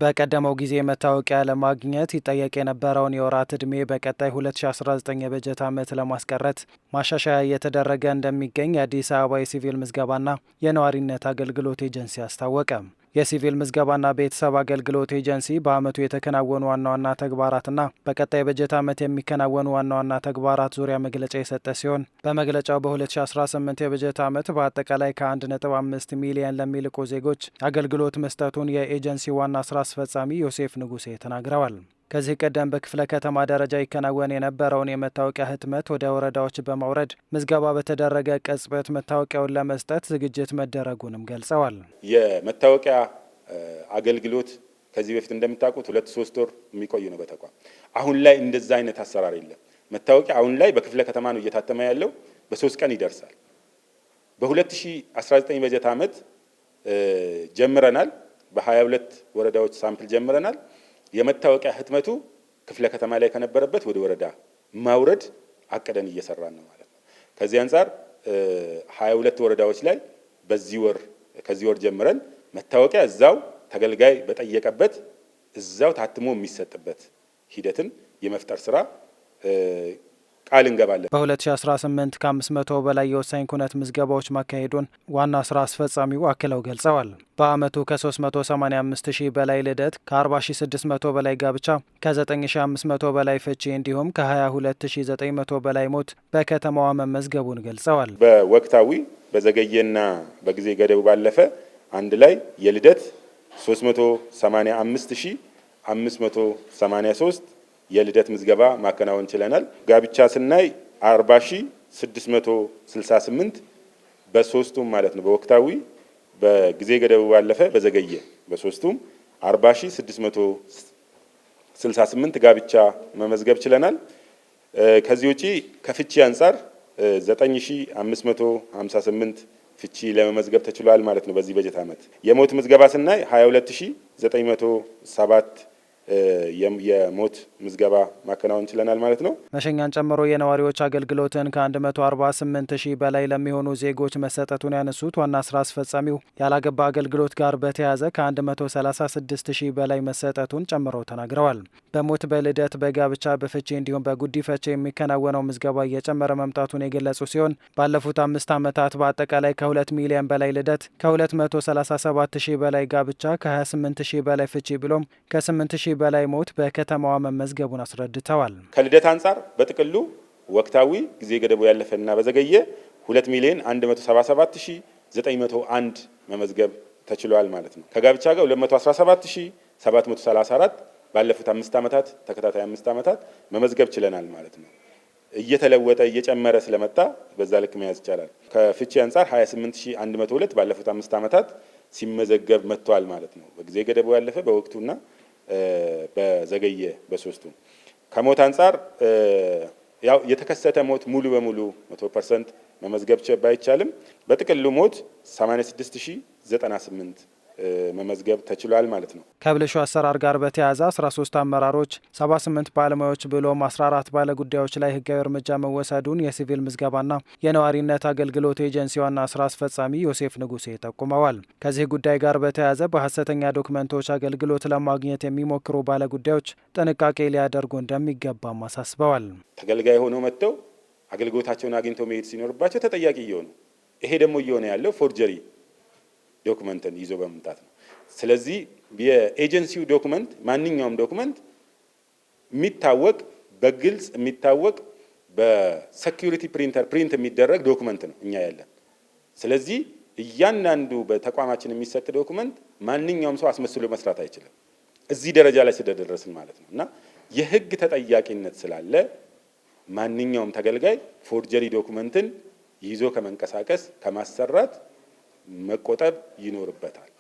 በቀደመው ጊዜ መታወቂያ ለማግኘት ይጠየቅ የነበረውን የወራት ዕድሜ በቀጣይ 2019 የበጀት ዓመት ለማስቀረት ማሻሻያ እየተደረገ እንደሚገኝ የአዲስ አበባ የሲቪል ምዝገባና የነዋሪነት አገልግሎት ኤጀንሲ አስታወቀ። የሲቪል ምዝገባና ቤተሰብ አገልግሎት ኤጀንሲ በዓመቱ የተከናወኑ ዋና ዋና ተግባራትና በቀጣይ በጀት ዓመት የሚከናወኑ ዋና ዋና ተግባራት ዙሪያ መግለጫ የሰጠ ሲሆን በመግለጫው በ2018 የበጀት ዓመት በአጠቃላይ ከ1.5 ሚሊዮን ለሚልቁ ዜጎች አገልግሎት መስጠቱን የኤጀንሲ ዋና ስራ አስፈጻሚ ዮሴፍ ንጉሴ ተናግረዋል። ከዚህ ቀደም በክፍለ ከተማ ደረጃ ይከናወን የነበረውን የመታወቂያ ህትመት ወደ ወረዳዎች በማውረድ ምዝገባ በተደረገ ቅጽበት መታወቂያውን ለመስጠት ዝግጅት መደረጉንም ገልጸዋል። የመታወቂያ አገልግሎት ከዚህ በፊት እንደምታውቁት 2-3 ወር የሚቆይ ነው በተቋም። አሁን ላይ እንደዛ አይነት አሰራር የለም። መታወቂያ አሁን ላይ በክፍለ ከተማ ነው እየታተመ ያለው፣ በ3 ቀን ይደርሳል። በ2019 በጀት ዓመት ጀምረናል። በ22 ወረዳዎች ሳምፕል ጀምረናል። የመታወቂያ ህትመቱ ክፍለ ከተማ ላይ ከነበረበት ወደ ወረዳ ማውረድ አቀደን እየሰራን ነው ማለት ነው። ከዚህ አንጻር 22 ወረዳዎች ላይ ከዚህ ወር ጀምረን መታወቂያ እዛው ተገልጋይ በጠየቀበት እዛው ታትሞ የሚሰጥበት ሂደትን የመፍጠር ስራ ቃል እንገባለን። በ2018 ከ500 በላይ የወሳኝ ኩነት ምዝገባዎች ማካሄዱን ዋና ስራ አስፈጻሚው አክለው ገልጸዋል። በዓመቱ ከ385 ሺህ በላይ ልደት፣ ከ40,600 በላይ ጋብቻ፣ ከ9,500 በላይ ፍቺ እንዲሁም ከ22,900 በላይ ሞት በከተማዋ መመዝገቡን ገልጸዋል። በወቅታዊ በዘገየና በጊዜ ገደቡ ባለፈ አንድ ላይ የልደት 385,583 የልደት ምዝገባ ማከናወን ችለናል። ጋብቻ ስናይ 40,668 በሶስቱም ማለት ነው። በወቅታዊ በጊዜ ገደቡ ባለፈ በዘገየ በሶስቱም 40,668 ጋብቻ መመዝገብ ችለናል። ከዚህ ውጪ ከፍቺ አንጻር 9,558 ፍቺ ለመመዝገብ ተችሏል ማለት ነው። በዚህ በጀት ዓመት የሞት ምዝገባ ስናይ 22,907 የሞት ምዝገባ ማከናወን ችለናል ማለት ነው። መሸኛን ጨምሮ የነዋሪዎች አገልግሎትን ከ148 ሺህ በላይ ለሚሆኑ ዜጎች መሰጠቱን ያነሱት ዋና ስራ አስፈጻሚው ያላገባ አገልግሎት ጋር በተያያዘ ከ136 ሺህ በላይ መሰጠቱን ጨምረው ተናግረዋል። በሞት በልደት በጋብቻ በፍቺ እንዲሁም በጉዲፈቻ የሚከናወነው ምዝገባ እየጨመረ መምጣቱን የገለጹ ሲሆን ባለፉት 5 ዓመታት በአጠቃላይ ከ2 ሚሊዮን በላይ ልደት፣ ከ237 ሺህ በላይ ጋብቻ፣ ከ28 ሺህ በላይ ፍቺ ብሎም ከ8 ሺህ በላይ ሞት በከተማዋ መመዝገቡን አስረድተዋል። ከልደት አንጻር በጥቅሉ ወቅታዊ ጊዜ ገደቡ ያለፈና በዘገየ 2,177,901 መመዝገብ ተችሏል ማለት ነው። ከጋብቻ ጋር 217,734 ባለፉት 5 ዓመታት ተከታታይ 5 ዓመታት መመዝገብ ችለናል ማለት ነው። እየተለወጠ እየጨመረ ስለመጣ በዛ ልክ መያዝ ይቻላል። ከፍቺ አንጻር 28,102 ባለፉት 5 ዓመታት ሲመዘገብ መጥቷል ማለት ነው። በጊዜ ገደቡ ያለፈ በወቅቱና በዘገየ በሶስቱ። ከሞት አንጻር ያው የተከሰተ ሞት ሙሉ በሙሉ 100% መመዝገብ ባይቻልም በጥቅሉ ሞት 86,098 መመዝገብ ተችሏል ማለት ነው። ከብልሹ አሰራር ጋር በተያያዘ 13 አመራሮች፣ 78 ባለሙያዎች ብሎም 14 ባለጉዳዮች ላይ ህጋዊ እርምጃ መወሰዱን የሲቪል ምዝገባና የነዋሪነት አገልግሎት ኤጀንሲ ዋና ስራ አስፈጻሚ ዮሴፍ ንጉሴ ጠቁመዋል። ከዚህ ጉዳይ ጋር በተያያዘ በሀሰተኛ ዶክመንቶች አገልግሎት ለማግኘት የሚሞክሩ ባለጉዳዮች ጥንቃቄ ሊያደርጉ እንደሚገባም አሳስበዋል። ተገልጋይ ሆነው መጥተው አገልግሎታቸውን አግኝተው መሄድ ሲኖርባቸው ተጠያቂ እየሆኑ ይሄ ደግሞ እየሆነ ያለው ፎርጀሪ ዶክመንትን ይዞ በመምጣት ነው። ስለዚህ የኤጀንሲው ዶክመንት ማንኛውም ዶክመንት የሚታወቅ በግልጽ የሚታወቅ በሴኩሪቲ ፕሪንተር ፕሪንት የሚደረግ ዶክመንት ነው እኛ ያለን። ስለዚህ እያንዳንዱ በተቋማችን የሚሰጥ ዶክመንት ማንኛውም ሰው አስመስሎ መስራት አይችልም። እዚህ ደረጃ ላይ ስለደረስን ማለት ነው እና የህግ ተጠያቂነት ስላለ ማንኛውም ተገልጋይ ፎርጀሪ ዶክመንትን ይዞ ከመንቀሳቀስ ከማሰራት መቆጠብ ይኖርበታል።